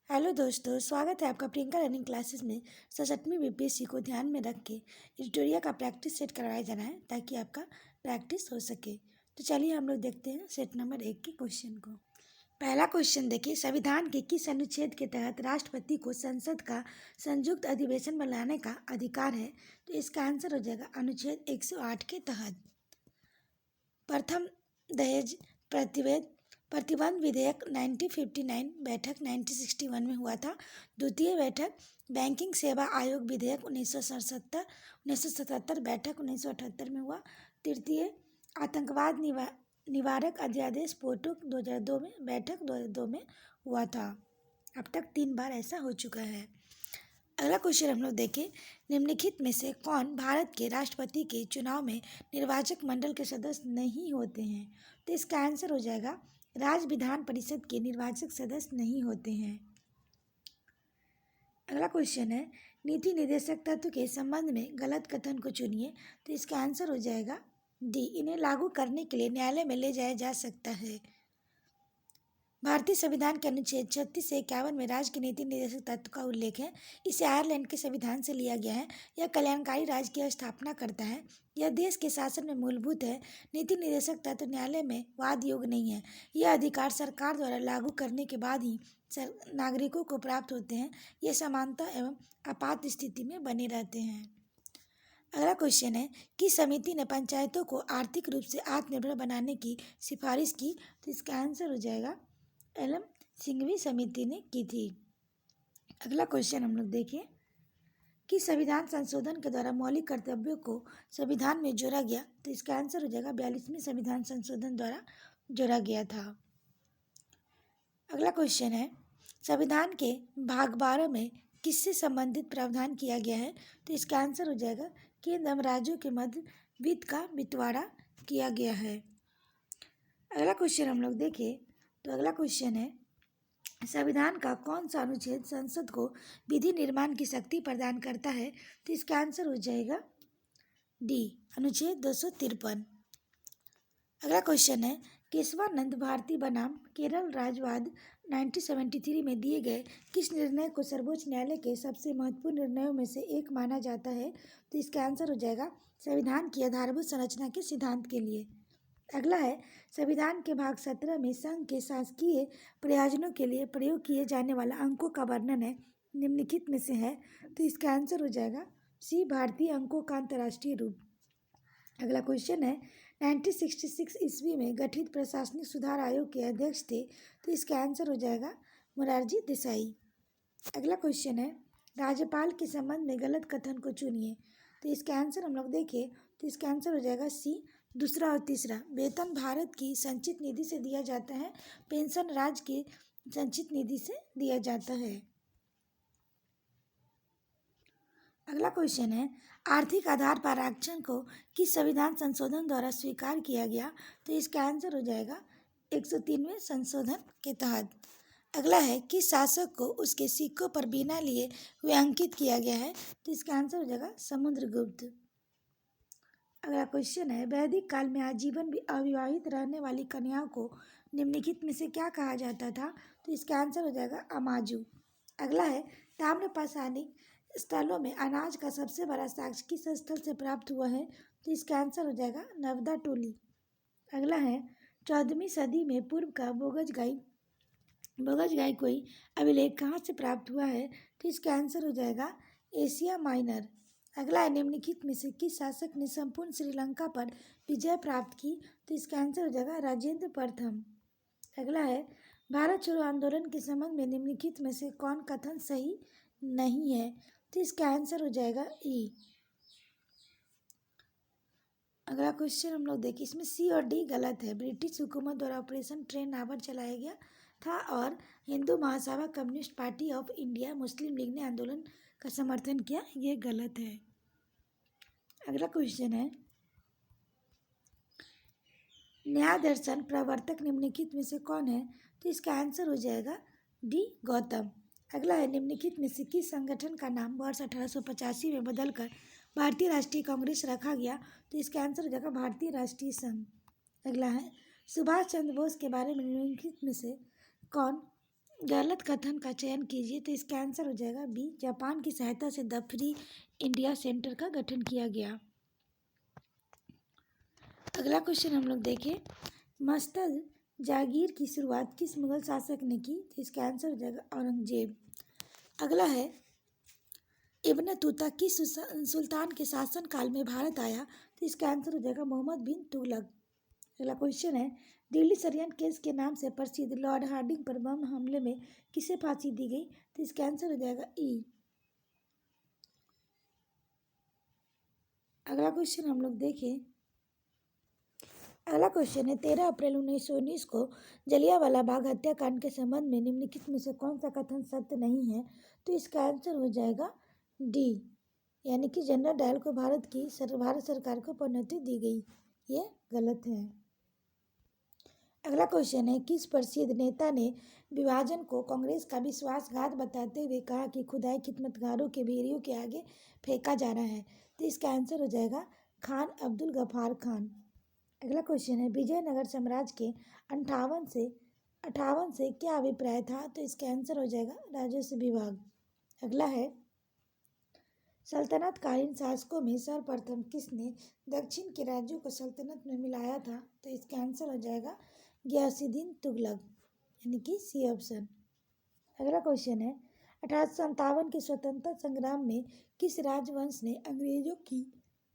Hello दोस्तों, स्वागत है आपका प्रियंका रनिंग क्लासेस में। 67वीं बीपीएससी को ध्यान में रख के एडिटोरियल का प्रैक्टिस सेट करवाया जाना है ताकि आपका प्रैक्टिस हो सके। तो चलिए हम लोग देखते हैं सेट नंबर 1 के क्वेश्चन को। पहला क्वेश्चन देखिए, संविधान के किस अनुच्छेद के तहत राष्ट्रपति को संसद का संयुक्त अधिवेशन बुलाने का अधिकार है? तो इसका आंसर हो जाएगा अनुच्छेद 108 के तहत। प्रथम दहेज प्रतिबंध विधेयक 1959 बैठक 1961 में हुआ था। द्वितीय बैठक बैंकिंग सेवा आयोग विधेयक 1977 बैठक 1978 में हुआ। तृतीय आतंकवाद निवारक अध्यादेश पोटो 2002 में बैठक 2002 में हुआ था। अब तक 3 बार ऐसा हो चुका है। अगला क्वेश्चन हम लोग देखें, निम्नलिखित में से कौन भारत के राष्ट्रपति के चुनाव में निर्वाचक मंडल के सदस्य नहीं होते हैं? तो इसका आंसर हो जाएगा राज्य विधान परिषद के निर्वाचक सदस्य नहीं होते हैं। अगला क्वेश्चन है, नीति निर्देशक तत्व के संबंध में गलत कथन को चुनिए। तो इसका आंसर हो जाएगा डी, इन्हें लागू करने के लिए न्यायालय में ले जाया जा सकता है। भारतीय संविधान के अनुच्छेद 36 से 51 में राज्य के नीति निर्देशक तत्व का उल्लेख है। इसे आयरलैंड के संविधान से लिया गया है। यह कल्याणकारी राज्य की स्थापना करता है। यह देश के शासन में मूलभूत है। नीति निर्देशक तत्व न्यायालय में वाद योग्य नहीं है। यह अधिकार सरकार द्वारा लागू करने के बाद ही नागरिकों को प्राप्त होते हैं। ये समानता एवं आपात स्थिति में बने रहते हैं। अगला क्वेश्चन है, किस समिति ने पंचायतों को आर्थिक रूप से आत्मनिर्भर बनाने की सिफारिश की? तो इसका आंसर हो जाएगा एलएम सिंघवी समिति ने की थी। अगला क्वेश्चन हम लोग देखें कि संविधान संशोधन के द्वारा मौलिक कर्तव्यों को संविधान में जोड़ा गया। तो इसका आंसर हो जाएगा 42वें संविधान संशोधन द्वारा जोड़ा गया था। अगला क्वेश्चन है, संविधान के भाग 12 में किससे संबंधित प्रावधान किया गया है? तो इसका आंसर हो जाएगा केंद्र एवं राज्यों के मध्य वित्त का बंटवारा किया गया है। अगला क्वेश्चन हम लोग देखें तो अगला क्वेश्चन है, संविधान का कौन सा अनुच्छेद संसद को विधि निर्माण की शक्ति प्रदान करता है? तो इसका आंसर हो जाएगा डी, अनुच्छेद 253। अगला क्वेश्चन है, केशवानंद भारती बनाम केरल राज्यवाद 1973 में दिए गए किस निर्णय को सर्वोच्च न्यायालय के सबसे महत्वपूर्ण निर्णयों में से एक माना जाता है? तो इसका आंसर हो जाएगा संविधान की आधारभूत संरचना के सिद्धांत के लिए। अगला है, संविधान के भाग 17 में संघ के शासकीय प्रयोजनों के लिए प्रयोग किए जाने वाला अंकों का वर्णन है, निम्नलिखित में से है। तो इसका आंसर हो जाएगा सी, भारतीय अंकों का अंतर्राष्ट्रीय रूप। अगला क्वेश्चन है, 1966 ईस्वी में गठित प्रशासनिक सुधार आयोग के अध्यक्ष थे। तो इसका आंसर हो जाएगा मोरारजी देसाई। अगला क्वेश्चन है, राज्यपाल के संबंध में गलत कथन को चुनिए। तो इसका आंसर हम लोग देखें तो इसका आंसर हो जाएगा सी, दूसरा और तीसरा। वेतन भारत की संचित निधि से दिया जाता है, पेंशन राज्य की संचित निधि से दिया जाता है। अगला क्वेश्चन है, आर्थिक आधार पर आरक्षण को किस संविधान संशोधन द्वारा स्वीकार किया गया? तो इसका आंसर हो जाएगा 103वें संशोधन के तहत। अगला है, किस शासक को उसके सिक्कों पर बिना लिए हुए अंकित किया गया है? तो इसका आंसर हो जाएगा समुद्रगुप्त। अगला क्वेश्चन है, वैदिक काल में आजीवन अविवाहित रहने वाली कन्याओं को निम्नलिखित में से क्या कहा जाता था? तो इसका आंसर हो जाएगा अमाजू। अगला है, ताम्रपाषाणिक स्थलों में अनाज का सबसे बड़ा साक्ष्य किस स्थल से प्राप्त हुआ है? तो इसका आंसर हो जाएगा नर्मदा टोली। अगला है, 14वीं सदी में पूर्व का बोगज गाय कोई अभिलेख कहाँ से प्राप्त हुआ है? तो इसका आंसर हो जाएगा एशिया माइनर। अगला है, निम्नलिखित में से किस शासक ने संपूर्ण श्रीलंका पर विजय प्राप्त की? तो इसका आंसर हो जाएगा राजेंद्र प्रथम। अगला है, भारत छोड़ो आंदोलन के संबंध में निम्नलिखित में से कौन कथन सही नहीं है? तो इसका आंसर हो जाएगा ई। अगला क्वेश्चन हम लोग देखिए, इसमें सी और डी गलत है। ब्रिटिश हुकूमत द्वारा ऑपरेशन ट्रेन नावर चलाया गया था और हिंदू महासभा कम्युनिस्ट पार्टी ऑफ इंडिया मुस्लिम लीग ने आंदोलन का समर्थन किया, ये गलत है। अगला क्वेश्चन है, न्याय दर्शन प्रवर्तक निम्नलिखित में से कौन है? तो इसका आंसर हो जाएगा डी, गौतम। अगला है, निम्नलिखित में से किस संगठन का नाम वर्ष 1885 में बदलकर भारतीय राष्ट्रीय कांग्रेस रखा गया? तो इसका आंसर हो जाएगा भारतीय राष्ट्रीय संघ। अगला है, सुभाष चंद्र बोस के बारे में निम्नलिखित में से कौन गलत कथन का चयन कीजिए। तो इसका आंसर हो जाएगा बी, जापान की सहायता से द फ्री इंडिया सेंटर का गठन किया गया। अगला क्वेश्चन हम लोग देखें, मस्तल जागीर की शुरुआत किस मुगल शासक ने की? तो इसका आंसर हो जाएगा औरंगजेब। अगला है, इब्न तूता किस सुल्तान के शासन काल में भारत आया? तो इसका आंसर हो जाएगा मोहम्मद बिन तुगलक। अगला क्वेश्चन है, दिल्ली सरियन केस के नाम से प्रसिद्ध लॉर्ड हार्डिंग पर बम हमले में किसे फांसी दी गई? तो इसका आंसर हो जाएगा ई। अगला क्वेश्चन हम लोग देखें, अगला क्वेश्चन है, 13 अप्रैल 1919 को जलियांवाला बाग हत्याकांड के संबंध में निम्नलिखित में से कौन सा कथन सत्य नहीं है? तो इसका आंसर हो जाएगा डी, यानी कि जनरल डायल को भारत सरकार को पदोन्नति दी गई, ये गलत है। अगला क्वेश्चन है, किस प्रसिद्ध नेता ने विभाजन को कांग्रेस का विश्वासघात बताते हुए कहा कि खुदाई खिदमतगारों के भेड़ियों के आगे फेंका जा रहा है? तो इसका आंसर हो जाएगा खान अब्दुल गफ्फार खान। अगला क्वेश्चन है, विजयनगर साम्राज्य के 58 से क्या अभिप्राय था? तो इसका आंसर हो जाएगा राजस्व विभाग। अगला है, सल्तनतकालीन शासकों में सर्वप्रथम किसने दक्षिण के राज्यों को सल्तनत में मिलाया था? तो इसका आंसर हो जाएगा गियासुद्दीन तुगलक, यानी कि सी ऑप्शन। अगला क्वेश्चन है, 1857 के स्वतंत्रता संग्राम में किस राजवंश ने अंग्रेजों की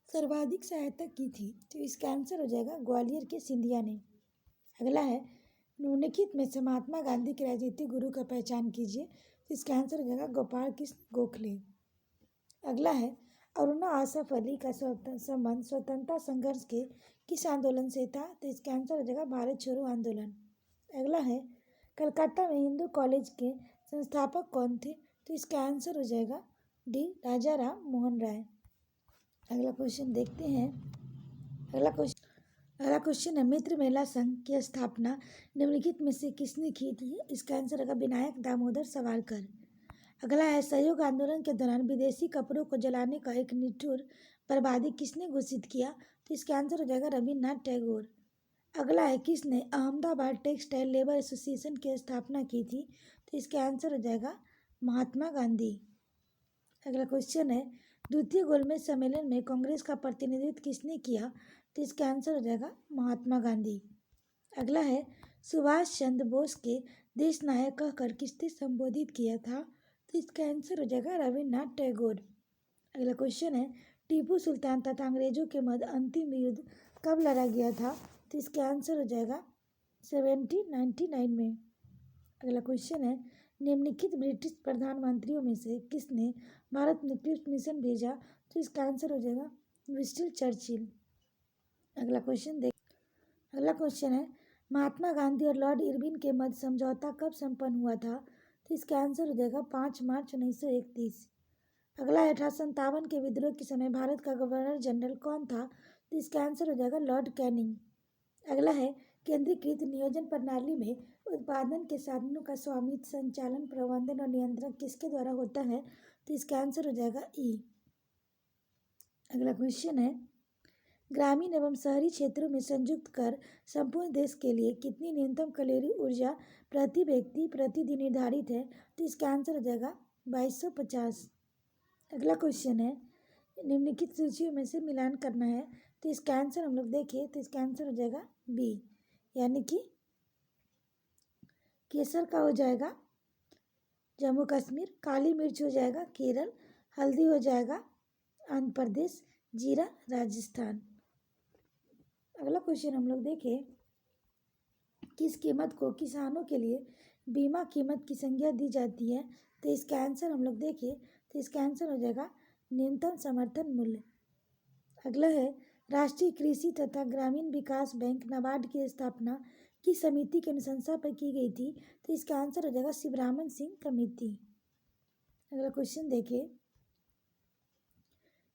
सर्वाधिक सहायता की थी? तो इसका आंसर हो जाएगा ग्वालियर के सिंधिया ने। अगला है, निम्नलिखित में से महात्मा गांधी के राजनीतिक गुरु का पहचान कीजिए। तो इसका आंसर हो जाएगा गोपाल कृष्ण गोखले। अगला है, अरुणा आसफ अली का संबंध स्वतंत्रता संघर्ष के किस आंदोलन से था? तो इसका आंसर हो जाएगा भारत छोड़ो आंदोलन। अगला है, कलकत्ता में हिंदू कॉलेज के संस्थापक कौन थे? तो इसका आंसर हो जाएगा डी, राजा राम मोहन राय। अगला क्वेश्चन देखते हैं, अगला क्वेश्चन है, मित्र मेला संघ की स्थापना निम्नलिखित में से किसने की थी? इसका आंसर होगा विनायक दामोदर सावरकर। अगला है, सहयोग आंदोलन के दौरान विदेशी कपड़ों को जलाने का एक निठुर बर्बादी किसने घोषित किया? तो इसका आंसर हो जाएगा रविन्द्रनाथ टैगोर। अगला है, किसने अहमदाबाद टेक्सटाइल लेबर एसोसिएशन की स्थापना की थी? तो इसका आंसर हो जाएगा महात्मा गांधी। अगला क्वेश्चन है, द्वितीय गोलमेज सम्मेलन में कांग्रेस का प्रतिनिधित्व किसने किया? तो इसका आंसर हो जाएगा महात्मा गांधी। अगला है, सुभाष चंद्र बोस के देश नायक कहकर किसने संबोधित किया था? तो इसका आंसर हो जाएगा रविन्द्रनाथ टैगोर। अगला क्वेश्चन है, टीपू सुल्तान तथा अंग्रेजों के मध्य अंतिम युद्ध कब लड़ा गया था? तो इसका आंसर हो जाएगा 1799 में। अगला क्वेश्चन है, निम्नलिखित ब्रिटिश प्रधानमंत्रियों में से किसने भारत में क्रिप्स मिशन भेजा? तो इसका आंसर हो जाएगा विंस्टन चर्चिल। अगला क्वेश्चन है, महात्मा गांधी और लॉर्ड इरविन के मध्य समझौता कब संपन्न हुआ था? तो इसका आंसर हो जाएगा 5 मार्च 1931। अगला है, 1857 के विद्रोह के समय भारत का गवर्नर जनरल कौन था? तो इसका आंसर हो जाएगा लॉर्ड कैनिंग। अगला है, केंद्रीकृत नियोजन प्रणाली में उत्पादन के साधनों का स्वामित्व, संचालन, प्रबंधन और नियंत्रण किसके द्वारा होता है? तो इसका आंसर हो जाएगा ई। अगला क्वेश्चन है, ग्रामीण एवं शहरी क्षेत्रों में संयुक्त कर संपूर्ण देश के लिए कितनी न्यूनतम कैलोरी ऊर्जा प्रति व्यक्ति प्रतिदिन निर्धारित है? तो इसका आंसर हो जाएगा 2250। अगला क्वेश्चन है, निम्नलिखित सूचियों में से मिलान करना है। तो इसका आंसर हम लोग देखें तो इसका आंसर हो जाएगा बी, यानी कि केसर का हो जाएगा जम्मू कश्मीर, काली मिर्च हो जाएगा केरल, हल्दी हो जाएगा आंध्र प्रदेश, जीरा राजस्थान। अगला क्वेश्चन हम लोग देखें, किस कीमत को किसानों के लिए बीमा कीमत की संज्ञा दी जाती है? तो इसका आंसर हम लोग देखें तो इसका आंसर हो जाएगा न्यूनतम समर्थन मूल्य। अगला है, राष्ट्रीय कृषि तथा ग्रामीण विकास बैंक नाबार्ड की स्थापना किस समिति की अनुशंसा पर की गई थी? तो इसका आंसर हो जाएगा शिवरामन सिंह कमेटी। अगला क्वेश्चन देखिए,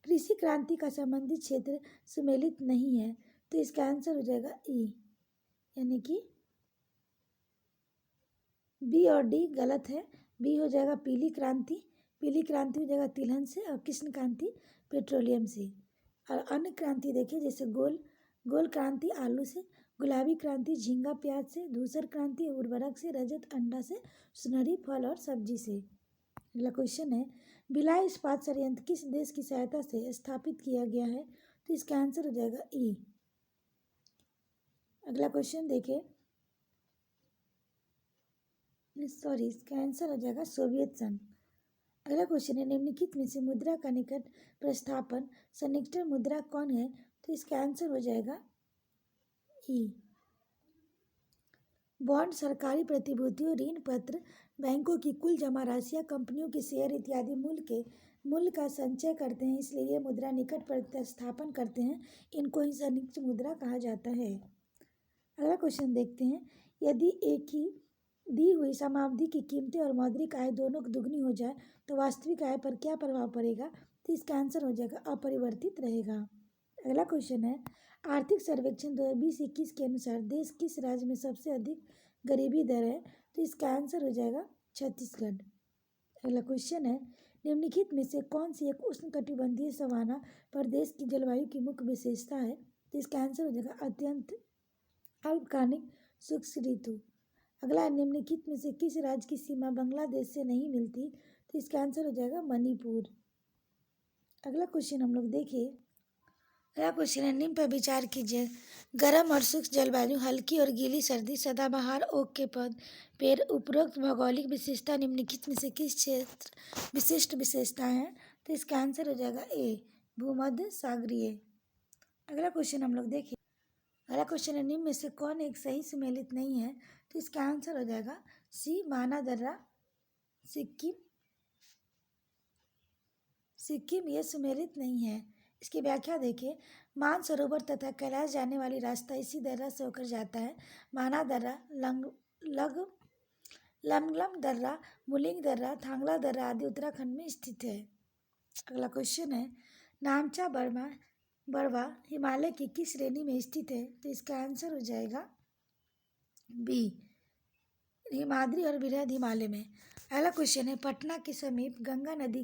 कृषि क्रांति का संबंधित क्षेत्र सुमेलित नहीं है। तो इसका आंसर हो जाएगा ई, यानी कि बी और डी गलत है। बी हो जाएगा पीली क्रांति हो जाएगा तिलहन से, और कृष्ण क्रांति पेट्रोलियम से। और अन्य क्रांति देखिए, जैसे गोल क्रांति आलू से, गुलाबी क्रांति झींगा प्याज से, धूसर क्रांति उर्वरक से, रजत अंडा से, सुनहरी फल और सब्जी से। अगला क्वेश्चन है, भिलाई इस्पात संयंत्र किस देश की सहायता से स्थापित किया गया है? तो इसका आंसर हो जाएगा ई। अगला क्वेश्चन देखिए, सॉरी, इसका आंसर हो जाएगा सोवियत संघ। अगला क्वेश्चन है, निम्नलिखित में से मुद्रा का निकट प्रतिस्थापन सन्निकटन मुद्रा कौन है? तो इसका आंसर हो जाएगा ई। बॉन्ड, सरकारी प्रतिभूतियों, ऋण पत्र, बैंकों की कुल जमा राशियां, कंपनियों के शेयर इत्यादि मूल्य का संचय करते हैं, इसलिए ये मुद्रा निकट प्रतिस्थापन करते हैं। इनको ही सन्निकट मुद्रा कहा जाता है। अगला क्वेश्चन देखते हैं, यदि एक ही दी हुई समावधि की कीमतें और मौद्रिक आय दोनों दुगनी हो जाए तो वास्तविक आय पर क्या प्रभाव पड़ेगा? तो इसका आंसर हो जाएगा अपरिवर्तित रहेगा। अगला क्वेश्चन है, आर्थिक सर्वेक्षण 2020-21 के अनुसार देश किस राज्य में सबसे अधिक गरीबी दर है? तो इसका आंसर हो जाएगा छत्तीसगढ़। अगला क्वेश्चन है, निम्नलिखित में से कौन सी एक उष्णकटिबंधीय सवाना प्रदेश की जलवायु की मुख्य विशेषता है? तो इसका आंसर हो जाएगा अत्यंत अल्पकालिक शुष्क ऋतु। अगला, निम्नलिखित में से किस राज्य की सीमा बांग्लादेश से नहीं मिलती? तो इसका आंसर हो जाएगा मणिपुर। अगला क्वेश्चन हम लोग देखिए, अगला क्वेश्चन है, निम्न पर विचार कीजिए, गर्म और शुष्क जलवायु, हल्की और गीली सर्दी, सदाबहार ओक के पेड़, उपरोक्त भौगोलिक विशेषता निम्नलिखित में से किस क्षेत्र विशिष्ट विशेषताएं हैं? तो इसका आंसर हो जाएगा ए, भूमध्य सागरीय। अगला क्वेश्चन हम लोग देखिए, अगला क्वेश्चन है, निम्न में से कौन एक सही सुमेलित नहीं है? तो इसका आंसर हो जाएगा सी, मानादर्रा सिक्किम। सिक्किम ये सुमेलित नहीं है। इसकी व्याख्या देखिए, मानसरोवर तथा कैलाश जाने वाली रास्ता इसी दर्रा से होकर जाता है। मानादर्रा, लमलम दर्रा, मुलिंग दर्रा, थांगला दर्रा आदि उत्तराखंड में स्थित है। अगला क्वेश्चन है, नामचा बड़वा हिमालय की किस श्रेणी में स्थित है? तो इसका आंसर हो जाएगा बी, हिमाद्री और बृहद हिमालय में। अगला क्वेश्चन है, पटना के समीप गंगा नदी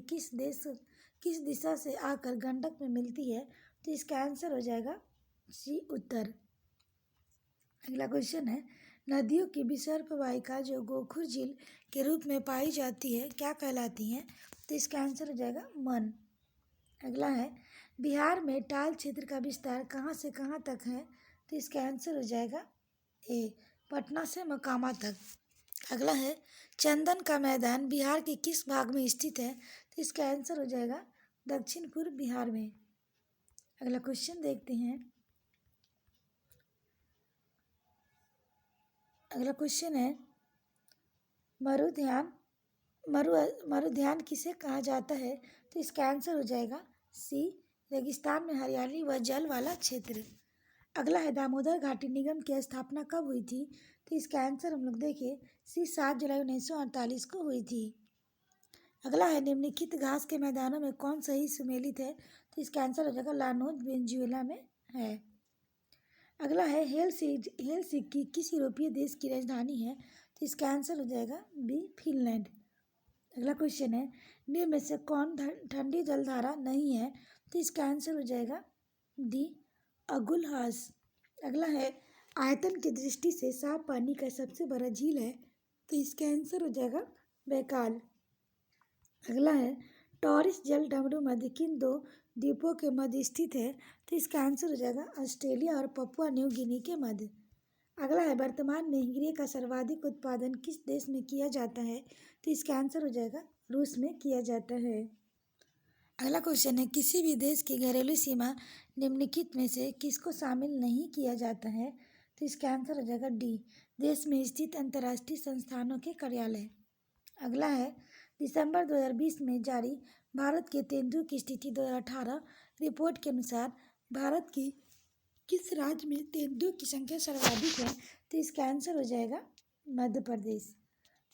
किस दिशा से आकर गंडक में मिलती है? तो इसका आंसर हो जाएगा सी, उत्तर। अगला क्वेश्चन है, नदियों की विसर्प वाहिका जो गोखुर झील के रूप में पाई जाती है क्या कहलाती हैं? तो इसका आंसर हो जाएगा मन। अगला है, बिहार में टाल क्षेत्र का विस्तार कहाँ से कहाँ तक है? तो इसका आंसर हो जाएगा ए, पटना से मकामा तक। अगला है, चंदन का मैदान बिहार के किस भाग में स्थित है? तो इसका आंसर हो जाएगा दक्षिण पूर्व बिहार में। अगला क्वेश्चन देखते हैं, अगला क्वेश्चन है, मरुध्यान किसे कहा जाता है? तो इसका आंसर हो जाएगा सी, रेगिस्तान में हरियाली व जल वाला क्षेत्र। अगला है, दामोदर घाटी निगम की स्थापना कब हुई थी? तो इसका आंसर हम लोग देखिए सी, 7 जुलाई 1948 को हुई थी। अगला है, निम्नलिखित घास के मैदानों में कौन सही सुमेलित है? तो इसका आंसर हो जाएगा लानोज वेनेजुएला में है। अगला है, हेलसिंकी किस यूरोपीय देश की राजधानी है? तो इसका आंसर हो जाएगा बी, फिनलैंड। अगला क्वेश्चन है, निम्न में से कौन ठंडी जलधारा नहीं है? तो इसका आंसर हो जाएगा डी, अगुलहास। अगला है, आयतन की दृष्टि से साफ पानी का सबसे बड़ा झील है? तो इसका आंसर हो जाएगा बैकाल। अगला है, टॉरिस जल डमरू मध्य किन दो द्वीपों के मध्य स्थित है? तो इसका आंसर हो जाएगा ऑस्ट्रेलिया और पपुआ न्यू गिनी के मध्य। अगला है, वर्तमान में हीरे का सर्वाधिक उत्पादन किस देश में किया जाता है? तो इसका आंसर हो जाएगा रूस में किया जाता है। अगला क्वेश्चन है, किसी भी देश की घरेलू सीमा निम्नलिखित में से किसको शामिल नहीं किया जाता है? तो इसका आंसर हो जाएगा डी, देश में स्थित अंतर्राष्ट्रीय संस्थानों के कार्यालय। अगला है, दिसंबर 2020 में जारी भारत के तेंदुए की स्थिति 2018 रिपोर्ट के अनुसार भारत की किस राज्य में तेंदुए की संख्या सर्वाधिक है? तो इसका आंसर हो जाएगा मध्य प्रदेश।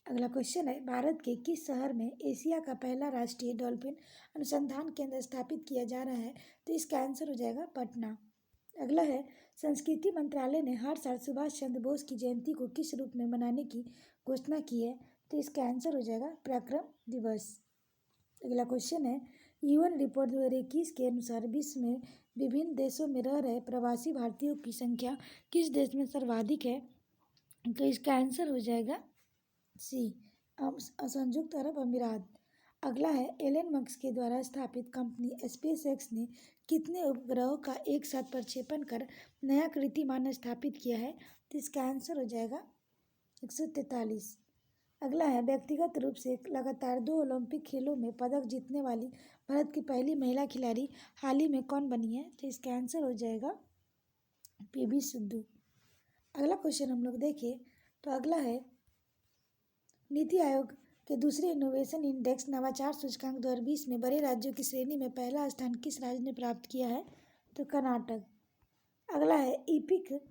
अगला क्वेश्चन है, भारत के किस शहर में एशिया का पहला राष्ट्रीय डॉल्फिन अनुसंधान केंद्र स्थापित किया जा रहा है? तो इसका आंसर हो जाएगा पटना। अगला है, संस्कृति मंत्रालय ने हर साल सुभाष चंद्र बोस की जयंती को किस रूप में मनाने की घोषणा की है? तो इसका आंसर हो जाएगा पराक्रम दिवस। अगला क्वेश्चन है, UN रिपोर्ट 2021 के अनुसार विश्व में विभिन्न देशों में रह रहे प्रवासी भारतीयों की संख्या किस देश में सर्वाधिक है? तो इसका आंसर हो जाएगा सी, संयुक्त अरब अमीरात। अगला है, एलन मस्क के द्वारा स्थापित कंपनी स्पेसएक्स ने कितने उपग्रहों का एक साथ प्रक्षेपण कर नया कीर्तिमान स्थापित किया है? तो इसका आंसर हो जाएगा 143। अगला है, व्यक्तिगत रूप से लगातार 2 ओलंपिक खेलों में पदक जीतने वाली भारत की पहली महिला खिलाड़ी हाल ही में कौन बनी है? तो इसका आंसर हो जाएगा PV सिंधु। अगला क्वेश्चन हम लोग देखें तो अगला है, नीति आयोग के दूसरे इनोवेशन इंडेक्स नवाचार सूचकांक 2020 में बड़े राज्यों की श्रेणी में पहला स्थान किस राज्य ने प्राप्त किया है? तो कर्नाटक। अगला है, ईपिक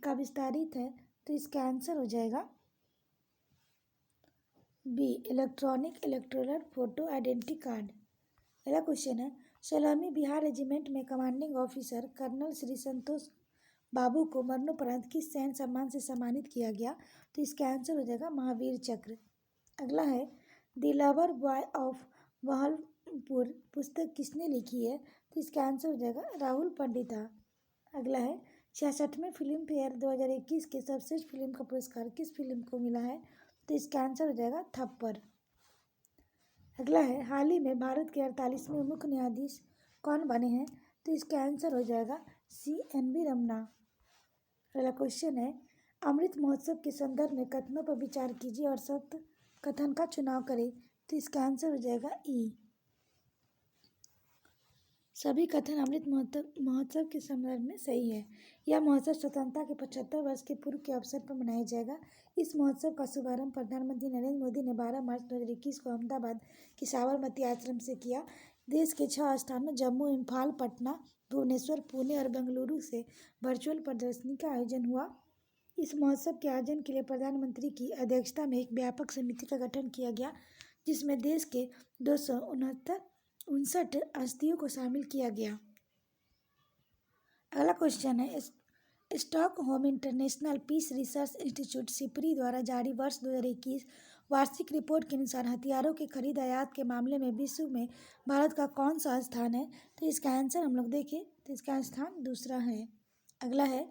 का विस्तारित है, तो इसका आंसर हो जाएगा B, electronic electoral photo identity card. अगला क्वेश्चन है, 16वीं बिहार रेजिमेंट में commanding officer colonel Shri Santosh Babu को मरणोपरांत किस सैन्य सम्मान से सम्मानित किया गया? तो इसका आंसर हो जाएगा महावीर चक्र। अगला है, the lover boy of Bahawalpur पुस्तक किसने लिखी है? तो इसका आंसर हो जाएगा राहुल पंडिता। अगला है, 66वें फिल्म फेयर 2021 के सर्वश्रेष्ठ फिल्म का पुरस्कार किस फिल्म को मिला है? तो इसका आंसर हो जाएगा थप्पड़। अगला है, हाल ही में भारत के 48वें मुख्य न्यायाधीश कौन बने हैं? तो इसका आंसर हो जाएगा CNV रमना। अगला क्वेश्चन है, अमृत महोत्सव के संदर्भ में कथनों पर विचार कीजिए और सत्य कथन का चुनाव करें। तो इसका आंसर हो जाएगा ई, सभी कथन अमृत महोत्सव के संदर्भ में सही है। यह महोत्सव स्वतंत्रता के 75 वर्ष के पूर्व के अवसर पर मनाया जाएगा। इस महोत्सव का शुभारंभ प्रधानमंत्री नरेंद्र मोदी ने 12 मार्च 2021 को अहमदाबाद के साबरमती आश्रम से किया। देश के 6 स्थानों जम्मू, इम्फाल, पटना, भुवनेश्वर, पुणे और बेंगलुरु से वर्चुअल प्रदर्शनी का आयोजन हुआ। इस महोत्सव के आयोजन के लिए प्रधानमंत्री की अध्यक्षता में एक व्यापक समिति का गठन किया गया, जिसमें देश के 259 हस्तियों को शामिल किया गया। अगला क्वेश्चन है, Stockholm International Peace Research Institute SIPRI द्वारा जारी वर्ष 2021 वार्षिक रिपोर्ट के अनुसार हथियारों की खरीद आयात के मामले में विश्व में भारत का कौन सा स्थान है? तो इसका आंसर हम लोग देखें तो इसका स्थान दूसरा है। अगला है,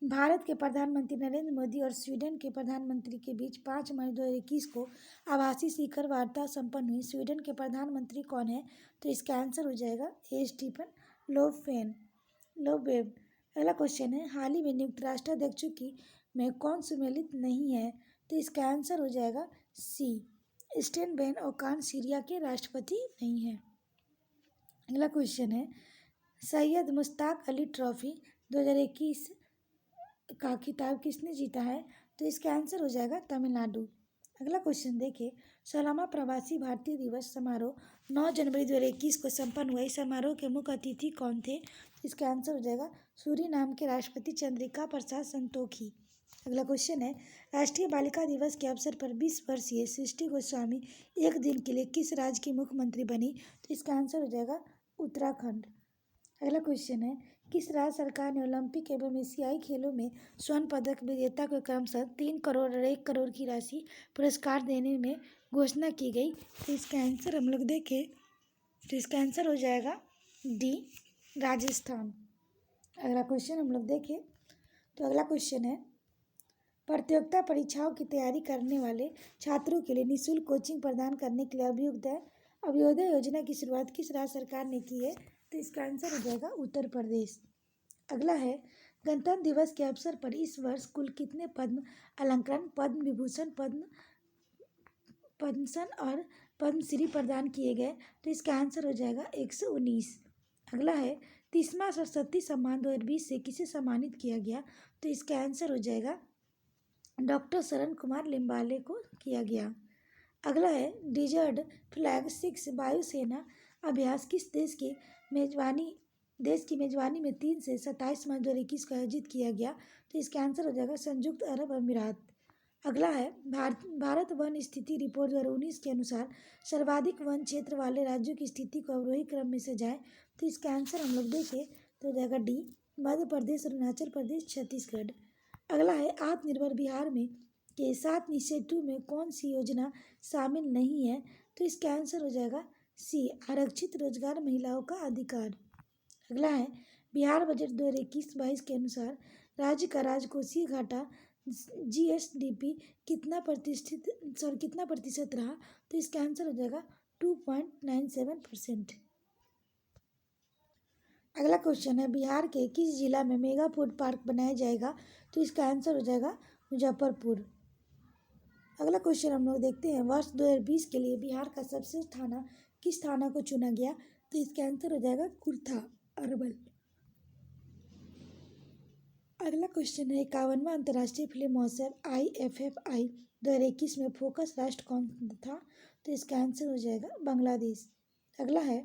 भारत के प्रधानमंत्री नरेंद्र मोदी और स्वीडन के प्रधानमंत्री के बीच 5 मई 2021 को आभासी शिखर वार्ता संपन्न हुई। स्वीडन के प्रधानमंत्री कौन है? तो इसका आंसर हो जाएगा स्टीफन लोवेब। अगला क्वेश्चन है, हाल ही में नियुक्त राष्ट्राध्यक्षों की में कौन सम्मिलित नहीं है? तो इसका आंसर हो जाएगा सी, स्टेनबेन ओकान सीरिया के राष्ट्रपति नहीं है। अगला क्वेश्चन है, सैयद मुश्ताक अली ट्रॉफी 2021 का खिताब किसने जीता है? तो इसका आंसर हो जाएगा तमिलनाडु। अगला क्वेश्चन देखिए, 16वां प्रवासी भारतीय दिवस समारोह 9 जनवरी 2021 को संपन्न हुआ। इस समारोह के मुख्य अतिथि कौन थे? इसका आंसर हो जाएगा सूरीनाम के राष्ट्रपति चंद्रिका प्रसाद संतोखी। अगला क्वेश्चन है, राष्ट्रीय बालिका दिवस के अवसर पर 20 वर्षीय सृष्टि गोस्वामी एक दिन के लिए किस राज्य की मुख्यमंत्री बनी? तो इसका आंसर हो जाएगा उत्तराखंड। अगला क्वेश्चन है, किस राज्य सरकार ने ओलंपिक एवं एशियाई खेलों में स्वर्ण पदक विजेता को क्रमशः 3 करोड़ और 1 करोड़ की राशि पुरस्कार देने में घोषणा की गई? तो इसका आंसर हम लोग देखें तो इसका आंसर हो जाएगा डी, राजस्थान। अगला क्वेश्चन हम लोग देखें तो अगला क्वेश्चन है, प्रतियोगिता परीक्षाओं की तैयारी करने वाले छात्रों के लिए निःशुल्क कोचिंग प्रदान करने के लिए अभ्युदय योजना की शुरुआत किस राज्य सरकार ने की है? तो इसका आंसर हो जाएगा उत्तर प्रदेश। अगला है, गणतंत्र दिवस के अवसर पर इस वर्ष कुल कितने पद्म अलंकरण, पद्म विभूषण, पद्मभूषण और पद्मश्री प्रदान किए गए? तो इसका आंसर हो जाएगा 119। अगला है, 30वां सरस्वती सम्मान 2020 से किसे सम्मानित किया गया? तो इसका आंसर हो जाएगा डॉक्टर शरण कुमार लिम्बाले को किया गया। अगला है, डिजर्ट फ्लैग 6 वायुसेना अभ्यास किस देश की मेजबानी में 3 से 27 मार्च 2021 को आयोजित किया गया? तो इसका आंसर हो जाएगा संयुक्त अरब अमीरात। अगला है, भारत वन स्थिति रिपोर्ट 2019 के अनुसार सर्वाधिक वन क्षेत्र वाले राज्यों की स्थिति को अवरोही क्रम में से जाए? तो इसका आंसर हम लोग देखें तो हो जाएगा डी, मध्य प्रदेश, अरुणाचल प्रदेश, छत्तीसगढ़। अगला है, आत्मनिर्भर बिहार में के 7 इनिशिएटिव में कौन सी योजना शामिल नहीं है? तो इसका आंसर हो जाएगा सी आरक्षित रोजगार महिलाओं का अधिकार। अगला है बिहार बजट 2021-22 के अनुसार राज्य का राजकोषीय घाटा जीएसडीपी कितना प्रतिशत रहा, तो इसका आंसर हो जाएगा 2.97%। अगला क्वेश्चन है बिहार के किस जिला में मेगा फूड पार्क बनाया जाएगा, तो इसका आंसर हो जाएगा मुजफ्फरपुर। अगला क्वेश्चन हम लोग देखते हैं वर्ष 2020 के लिए बिहार का सबसे थाना किस थाना को चुना गया, तो इसका आंसर हो जाएगा कुर्था अरवल। अगला क्वेश्चन है 51वां अंतर्राष्ट्रीय फिल्म महोत्सव IFFI 2021 में फोकस राष्ट्र कौन था, तो इसका आंसर हो जाएगा बांग्लादेश। अगला है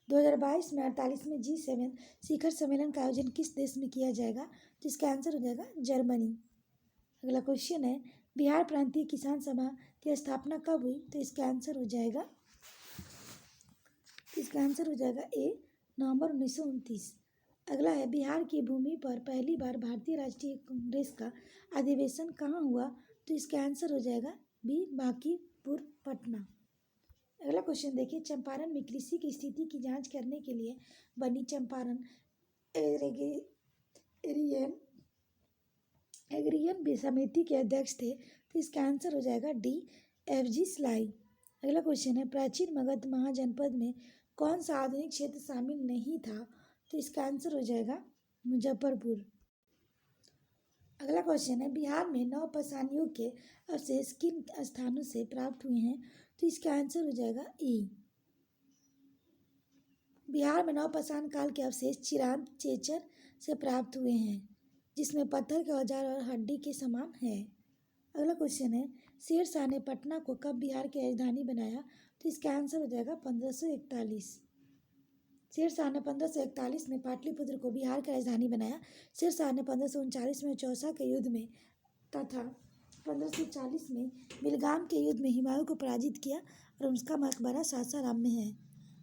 2022 में 48वें G7 शिखर सम्मेलन का आयोजन किस देश में किया जाएगा, तो इसका आंसर हो जाएगा जर्मनी। अगला क्वेश्चन है बिहार प्रांतीय किसान सभा की स्थापना कब हुई, तो इसका आंसर हो जाएगा ए नवंबर 1929। अगला है बिहार की भूमि पर पहली बार भारतीय राष्ट्रीय कांग्रेस का अधिवेशन कहाँ हुआ, तो इसका आंसर हो जाएगा बी बांकीपुर पटना। अगला क्वेश्चन देखिए चंपारण में कृषि की स्थिति की जांच करने के लिए बनी चंपारण एग्रीयन समिति के अध्यक्ष थे, तो इसका आंसर हो जाएगा डी FG स्लाई। अगला क्वेश्चन है प्राचीन मगध महाजनपद में कौन सा आधुनिक क्षेत्र शामिल नहीं था, तो इसका आंसर हो जाएगा मुजफ्फरपुर। अगला क्वेश्चन है बिहार में नवपाषाण युग के अवशेष किन स्थानों से प्राप्त हुए हैं, तो इसका आंसर हो जाएगा ई। बिहार में नवपाषाण काल के अवशेष चिरांद चेचर से प्राप्त हुए हैं, जिसमें पत्थर के औजार और हड्डी के समान है। अगला क्वेश्चन है शेरशाह ने पटना को कब बिहार की राजधानी बनाया, तो इसका आंसर हो जाएगा 1541। शेरशाह ने 1541 में पाटलिपुत्र को बिहार की राजधानी बनाया। शेरशाह ने 1539 में चौसा के युद्ध में तथा 1540 में बिलगाम के युद्ध में हुमायूं को पराजित किया और उसका मकबरा सासाराम में है।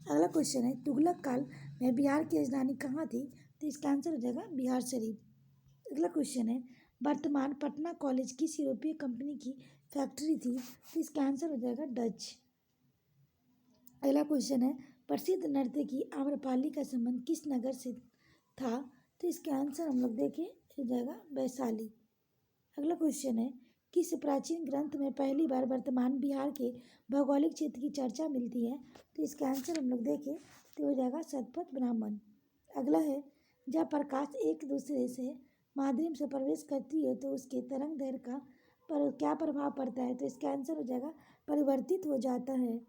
अगला क्वेश्चन है तुगलक काल में बिहार की राजधानी कहाँ थी, तो इसका आंसर हो जाएगा बिहार शरीफ। अगला क्वेश्चन है वर्तमान पटना कॉलेज किस यूरोपीय कंपनी की फैक्ट्री थी, तो इसका आंसर हो जाएगा डच। अगला क्वेश्चन है प्रसिद्ध नर्तकी आम्रपाली का संबंध किस नगर से था, तो इसका आंसर हम लोग देखें हो जाएगा वैशाली। अगला क्वेश्चन है किस प्राचीन ग्रंथ में पहली बार वर्तमान बिहार के भौगोलिक क्षेत्र की चर्चा मिलती है, तो इसका आंसर हम लोग देखें तो हो जाएगा शतपथ ब्राह्मण। अगला है जब प्रकाश एक दूसरे से माध्यम से प्रवेश करती है तो उसके तरंग दैर्घ्य का पर क्या प्रभाव पड़ता है, तो इसका आंसर हो जाएगा परिवर्तित हो जाता है।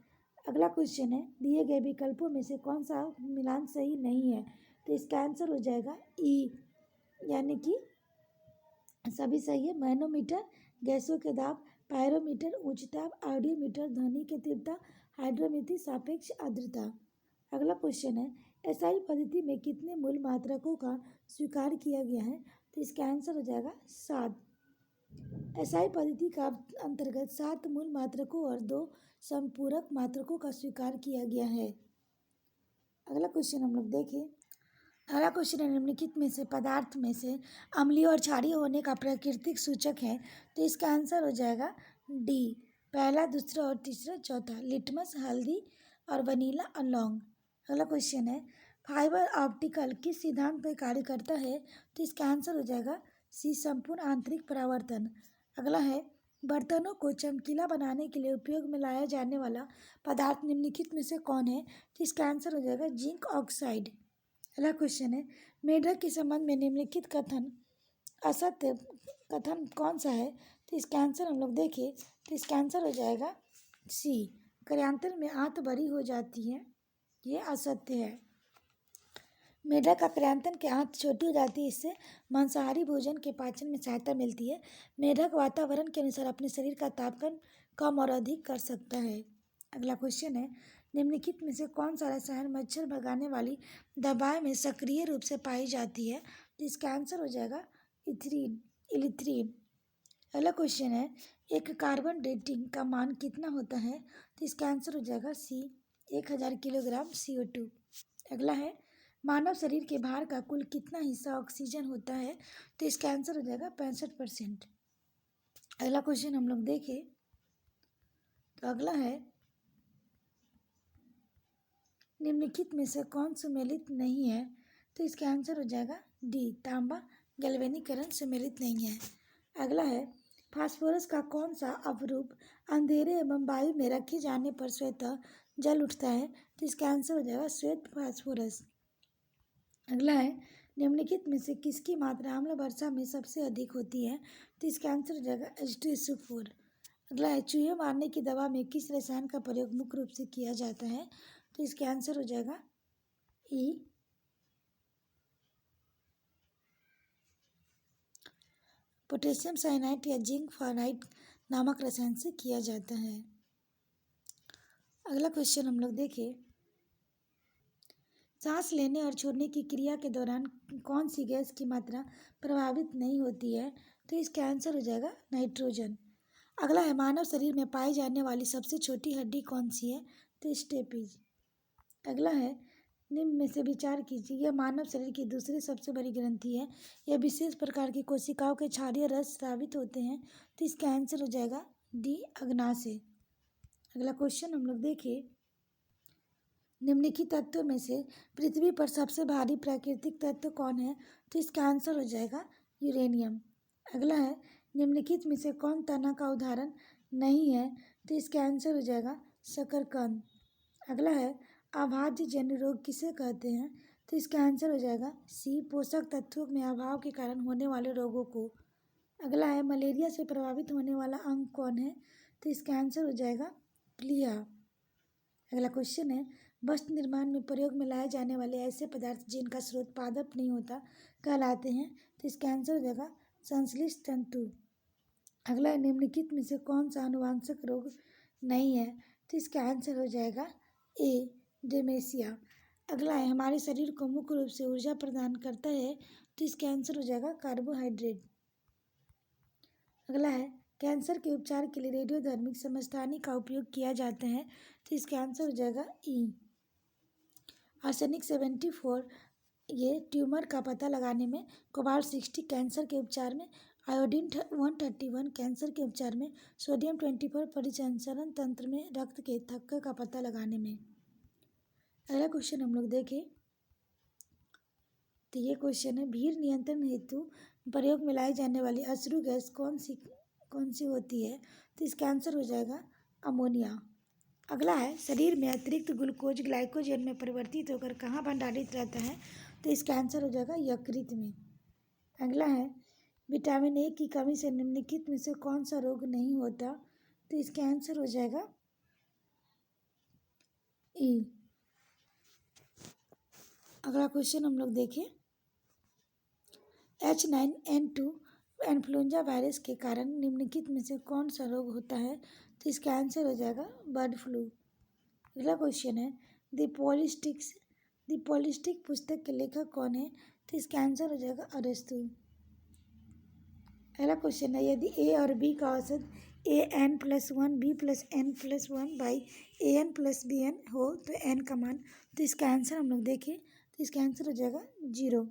अगला क्वेश्चन है दिए गए विकल्पों में से कौन सा मिलान सही नहीं है, तो इसका आंसर हो जाएगा ई यानी कि सभी सही है। मैनोमीटर गैसों के दाब, पायरोमीटर उच्च दाब, ऑडियोमीटर ध्वनि की तीव्रता, हाइड्रोमीटर सापेक्ष आर्द्रता। अगला क्वेश्चन है एसआई पद्धति में कितने मूल मात्रकों का स्वीकार किया गया है, तो इसका आंसर हो जाएगा 7। एसआई पद्धति का अंतर्गत 7 मूल मात्रकों और 2 संपूरक मात्रकों का स्वीकार किया गया है। अगला क्वेश्चन हम लोग देखें। अगला क्वेश्चन है निम्नलिखित में से पदार्थ में से अम्लीय और क्षारीय होने का प्राकृतिक सूचक है, तो इसका आंसर हो जाएगा डी पहला, दूसरा और तीसरा, चौथा लिटमस, हल्दी और वनीला और लौंग। अगला क्वेश्चन है फाइबर ऑप्टिकल किस सिद्धांत पर कार्य करता है, तो इसका आंसर हो जाएगा सी संपूर्ण आंतरिक परावर्तन। अगला है बर्तनों को चमकीला बनाने के लिए उपयोग में लाया जाने वाला पदार्थ निम्नलिखित में से कौन है, तो इसका आंसर हो जाएगा जिंक ऑक्साइड। अगला क्वेश्चन है मेढक के संबंध में निम्नलिखित कथन असत्य कथन कौन सा है, तो इसका आंसर हम लोग देखें तो इसका आंसर हो जाएगा सी कार्यान्तर में आंत बड़ी हो जाती है, ये असत्य है। मेढक का कार्यान्तन के आंत छोटी हो जाती है, इससे मांसाहारी भोजन के पाचन में सहायता मिलती है। मेढक वातावरण के अनुसार अपने शरीर का तापमान कम और अधिक कर सकता है। अगला क्वेश्चन है निम्नलिखित में से कौन सा रसायन मच्छर भगाने वाली दवाई में सक्रिय रूप से पाई जाती है, तो इसका आंसर हो जाएगा इलिथ्रीन। अगला क्वेश्चन है एक कार्बन डेटिंग का मान कितना होता है, तो इसका आंसर हो जाएगा सी 1000 किलोग्राम CO2। अगला है मानव शरीर के भार का कुल कितना हिस्सा ऑक्सीजन होता है, तो इसका आंसर हो जाएगा 65%। अगला क्वेश्चन हम लोग देखें तो अगला है निम्नलिखित में से कौन सुमेलित नहीं है? तो इसका आंसर हो जाएगा डी, तांबा गैल्वेनीकरण सुमेलित नहीं है। अगला है, फास्फोरस का कौन सा अपरूप अंधेरे एवं वायु में रखे जाने पर स्वतः जल उठता है? तो इसका आंसर हो जाएगा श्वेत फास्फोरस। अगला है, निम्नलिखित में से किसकी मात्रा आम्ल वर्षा में सबसे अधिक होती है? तो इसका आंसर हो जाएगा H2SO4। अगला है, चूहे मारने की दवा में किस रसायन का प्रयोग मुख्य रूप से किया जाता है? तो इसका आंसर हो जाएगा ई, पोटेशियम साइनाइड या जिंक फाइनाइड नामक रसायन से किया जाता है। अगला क्वेश्चन हम लोग देखिए, सांस लेने और छोड़ने की क्रिया के दौरान कौन सी गैस की मात्रा प्रभावित नहीं होती है? तो इसका आंसर हो जाएगा नाइट्रोजन। अगला है, मानव शरीर में पाई जाने वाली सबसे छोटी हड्डी कौन सी है? तो स्टेपीज। अगला है, निम्न में से विचार कीजिए, यह मानव शरीर की दूसरी सबसे बड़ी ग्रंथि है। यह विशेष प्रकार की कोशिकाओं के क्षारीय रस स्रावित होते हैं। तो इसका आंसर हो जाएगा डी, अग्नाशय। अगला क्वेश्चन हम लोग देखिए, निम्नलिखित तत्वों में से पृथ्वी पर सबसे भारी प्राकृतिक तत्व कौन है? तो इसका आंसर हो जाएगा यूरेनियम। अगला है, निम्नलिखित में से कौन तना का उदाहरण नहीं है? तो इसका आंसर हो जाएगा शकरकंद। अगला है, अभाज्य जन्य रोग किसे कहते हैं? तो इसका आंसर हो जाएगा सी, पोषक तत्वों में अभाव के कारण होने वाले रोगों को। अगला है, मलेरिया से प्रभावित होने वाला अंग कौन है? तो इसका आंसर हो जाएगा प्लीहा। अगला क्वेश्चन है, वस्त्र निर्माण में प्रयोग में लाए जाने वाले ऐसे पदार्थ जिनका स्रोत पादप नहीं होता कहलाते हैं? तो इसका आंसर हो जाएगा संश्लिष्ट तंतु। अगला है, निम्नलिखित में से कौन सा आनुवांशिक रोग नहीं है? तो इसका आंसर हो जाएगा ए, डेमेशिया। अगला है, हमारे शरीर को मुख्य रूप से ऊर्जा प्रदान करता है। तो इसका आंसर हो जाएगा कार्बोहाइड्रेट। अगला है, कैंसर के उपचार के लिए रेडियोधर्मिक समस्थानी का उपयोग किया जाता है। तो इसका आंसर हो जाएगा ई, आर्सेनिक 74। ये ट्यूमर का पता लगाने में, कोबाल्ट 60 कैंसर के उपचार में, आयोडीन 131 कैंसर के उपचार में, सोडियम 24 परिसंचरण तंत्र में रक्त के थक्के का पता लगाने में। अगला क्वेश्चन हम लोग देखें, तो ये क्वेश्चन है, भीड़ नियंत्रण हेतु प्रयोग में लाई जाने वाली अश्रु गैस कौन सी होती है? तो इसका आंसर हो जाएगा अमोनिया। अगला है, शरीर में अतिरिक्त ग्लूकोज ग्लाइकोजन में परिवर्तित होकर कहाँ भंडारित रहता है? तो इसका आंसर हो जाएगा यकृत में। अगला है, विटामिन ए की कमी से निम्नलिखित में से कौन सा रोग नहीं होता? तो इसका आंसर हो जाएगा ई। अगला क्वेश्चन हम लोग देखें, H9N2 इन्फ्लुएंजा वायरस के कारण निम्नलिखित में से कौन सा रोग होता है? तो इसका आंसर हो जाएगा बर्ड फ्लू। अगला क्वेश्चन है, द पॉलिस्टिक पुस्तक के लेखक कौन है? तो इसका आंसर हो जाएगा अरस्तु। अगला क्वेश्चन है, यदि ए और बी का औसत AN+1 B+N+1/AN+BN हो तो n का मान। तो इसका आंसर हम लोग देखें, तो इसका आंसर हो जाएगा 0।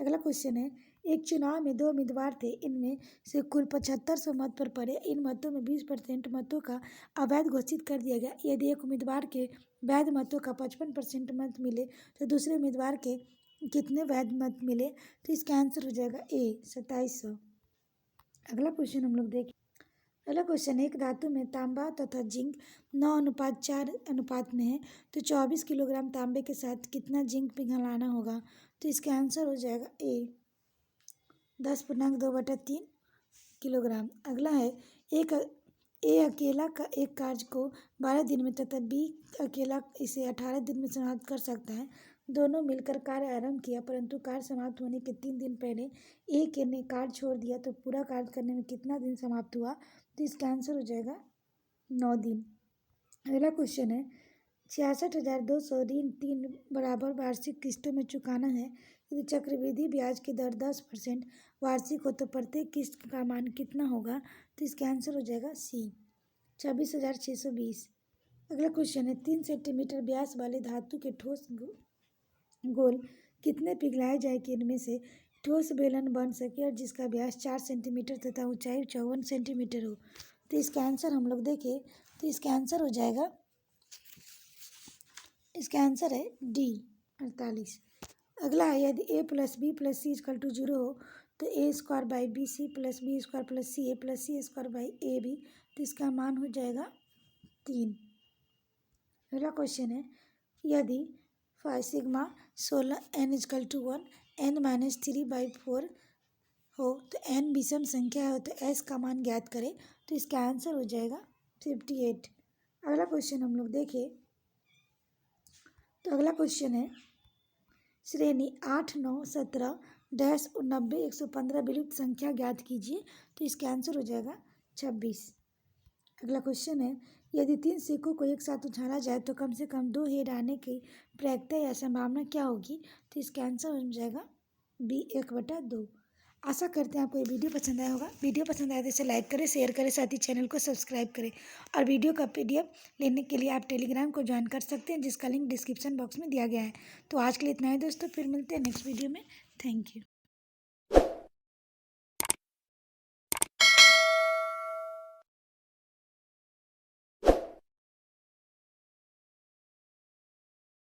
अगला क्वेश्चन है, एक चुनाव में 2 उम्मीदवार थे, इनमें से कुल 7500 मत पर पड़े। इन मतों में 20% मतों का अवैध घोषित कर दिया गया। यदि एक उम्मीदवार के वैध मतों का 55% मत मिले तो दूसरे उम्मीदवार के कितने वैध मत मिले? तो इसका आंसर हो जाएगा ए, 2700। अगला क्वेश्चन हम लोग देखें, अगला क्वेश्चन, एक धातु में तांबा तथा जिंक 9:4 अनुपात में है, तो 24 किलोग्राम तांबे के साथ कितना जिंक पिघलाना होगा? तो इसका आंसर हो जाएगा ए, 10.2/3 किलोग्राम। अगला है, एक अकेला का एक कार्य को 12 दिन में तथा बी अकेला इसे 18 दिन में समाप्त कर सकता है। दोनों मिलकर कार्य आरंभ किया, परंतु कार्य समाप्त होने के 3 दिन पहले ए ने कार्य छोड़ दिया, तो पूरा कार्य करने में कितना दिन समाप्त हुआ? तो इसका आंसर हो जाएगा 9 दिन। अगला क्वेश्चन है, 66,200 ऋण 3 बराबर वार्षिक किस्तों में चुकाना है। यदि चक्रवृद्धि ब्याज की दर 10% वार्षिक हो तो प्रत्येक किस्त का मान कितना होगा? तो इसका आंसर हो जाएगा सी, 26,620। अगला क्वेश्चन है, 3 सेंटीमीटर व्यास वाले धातु के ठोस गोल कितने पिघलाए जाए कि इनमें से ठोस बेलन बन सके और जिसका व्यास 4 सेंटीमीटर तथा ऊंचाई 54 सेंटीमीटर हो? तो इसका आंसर हम लोग देखें, तो इसका आंसर हो जाएगा इसका आंसर है डी 48। अगला है यदि a plus B plus C equal to 0 हो तो A square by B C plus B square plus C A plus C square by A B, तो इसका मान हो जाएगा 3। अगला क्वेश्चन है यदि 5 sigma 16 n equal to 1 n minus 3/4 हो तो n विषम संख्या हो तो s का मान ज्ञात करें, तो इसका आंसर हो जाएगा 58। अगला क्वेश्चन हम लोग देखें तो अगला क्वेश्चन है श्रेणी 8 9 17 डैश 90 115 विलुप्त संख्या ज्ञात कीजिए, तो इसका आंसर हो जाएगा 26। अगला क्वेश्चन है यदि 3 सिक्कों को एक साथ उछाला जाए तो कम से कम 2 हेड आने की प्रायिकता या संभावना क्या होगी, तो इसका आंसर हो जाएगा बी 1/2। आशा करते हैं आपको ये वीडियो पसंद आया होगा। वीडियो पसंद आया तो इसे लाइक करें, शेयर करें, साथ ही चैनल को सब्सक्राइब करें। और वीडियो का PDF लेने के लिए आप टेलीग्राम को ज्वाइन कर सकते हैं, जिसका लिंक डिस्क्रिप्शन बॉक्स में दिया गया है। तो आज के लिए इतना ही दोस्तों, फिर मिलते हैं नेक्स्ट वीडियो में। Thank you.